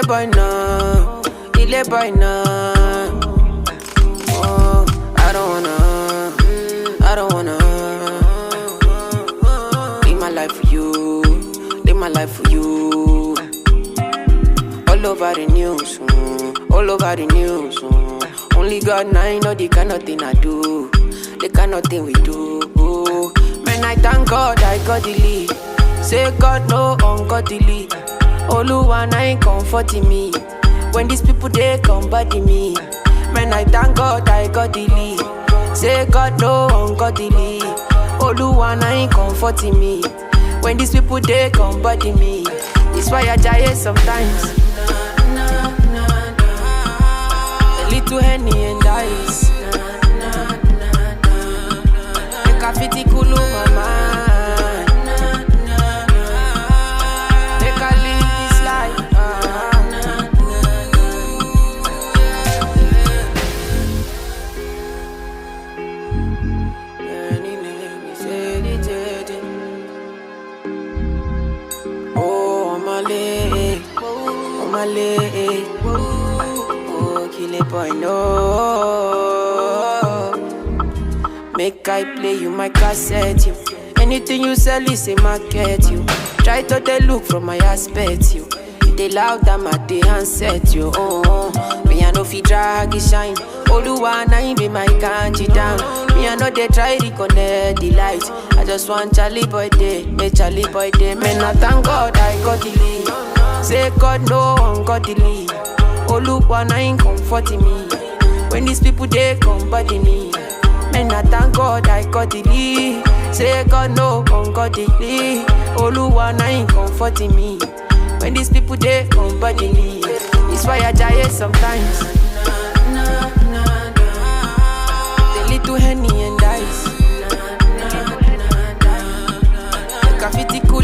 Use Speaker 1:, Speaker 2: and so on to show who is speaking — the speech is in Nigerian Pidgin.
Speaker 1: boy now, ile boy now. Oh, I don't wanna live my life for you, live my life for you. All over the news, all over the news. Only God now know the kind of thing I do, the kind of thing we do. Man, I thank God I got the lead. Say God no ungodly. Oluwa na ain't comforting me. When these people they come body me. Man, I thank God I got the lead. Say God no ungodly. Oluwa na ain't comforting me. When these people they come body me. It's why I die sometimes. A little Henny and ice. Make a fitty cool my mind. Make a live this life. Oh, my leg. Oh, my leg. Oh, kill it, boy, no. Make I play you my cassette, you. Anything you sell is a market, you. Try to they look from my aspect, you. They loud them at the handset, you. Me I know fi drag it shine. Oluwa na him be my kanji down. Me I know they try to connect the light. I just want Charlie boy day, make Charlie boy day. Man, I thank God I got the lead. Say God no ungodly. Oluwa na him comforting me. When these people they come body me. Man, I thank God I got the lead. Say God no ungodly. Oluwa na him comforting me. When these people they come body me. It's why I die sometimes. The little Henny and ice. Make a fitty cool